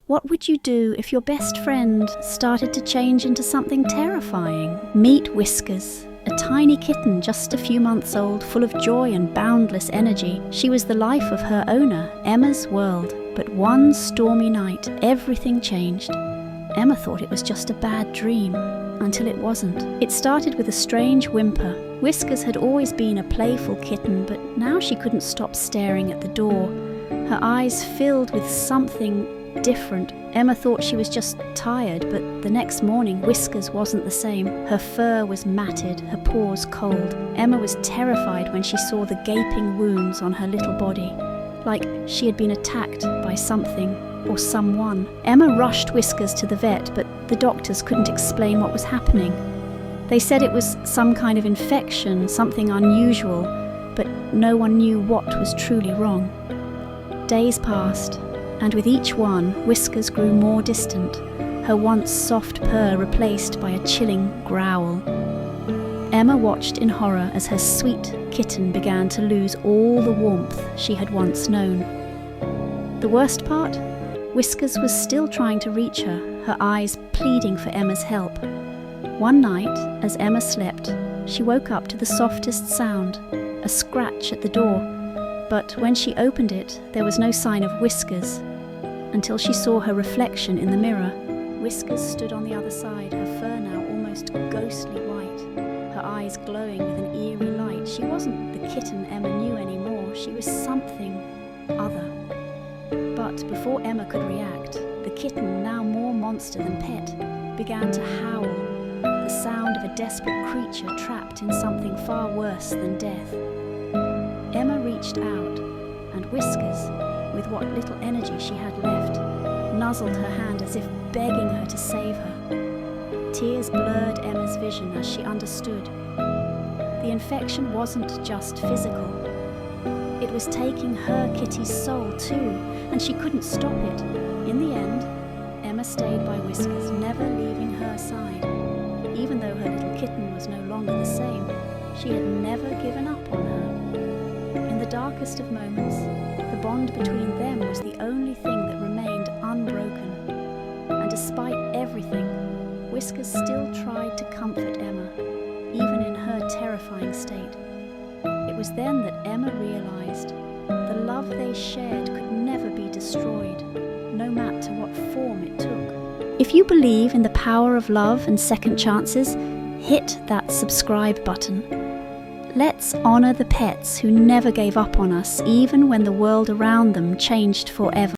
What would you do if your best friend started to change into something terrifying? Meet Whiskers, a tiny kitten just a few months old, full of joy and boundless energy. She was the life of her owner, Emma's world. But one stormy night, everything changed. Emma thought it was just a bad dream, until it wasn't. It started with a strange whimper. Whiskers had always been a playful kitten, but now she couldn't stop staring at the door. Her eyes filled with something different. Emma thought she was just tired, but the next morning Whiskers wasn't the same. Her fur was matted, her paws cold. Emma was terrified when she saw the gaping wounds on her little body, like she had been attacked by something or someone. Emma rushed Whiskers to the vet, but the doctors couldn't explain what was happening. They said it was some kind of infection, something unusual, but no one knew what was truly wrong. Days passed, and with each one, Whiskers grew more distant, her once soft purr replaced by a chilling growl. Emma watched in horror as her sweet kitten began to lose all the warmth she had once known. The worst part? Whiskers was still trying to reach her, her eyes pleading for Emma's help. One night, as Emma slept, she woke up to the softest sound, a scratch at the door. But when she opened it, there was no sign of Whiskers, until she saw her reflection in the mirror. Whiskers stood on the other side, her fur now almost ghostly white, her eyes glowing with an eerie light. She wasn't the kitten Emma knew anymore, she was something other. But before Emma could react, the kitten, now more monster than pet, began to howl, the sound of a desperate creature trapped in something far worse than death. Emma reached out, and Whiskers, with what little energy she had left, nuzzled her hand as if begging her to save her. Tears blurred Emma's vision as she understood. The infection wasn't just physical. It was taking her kitty's soul too, and she couldn't stop it. In the end, Emma stayed by Whiskers, never leaving her side. Even though her little kitten was no longer the same, she had never given up on her. In the darkest of moments, the bond between them was the only thing that remained unbroken. And despite everything, Whiskers still tried to comfort Emma, even in her terrifying state. It was then that Emma realized the love they shared could never be destroyed, no matter what form it took. If you believe in the power of love and second chances, hit that subscribe button. Let's honor the pets who never gave up on us, even when the world around them changed forever.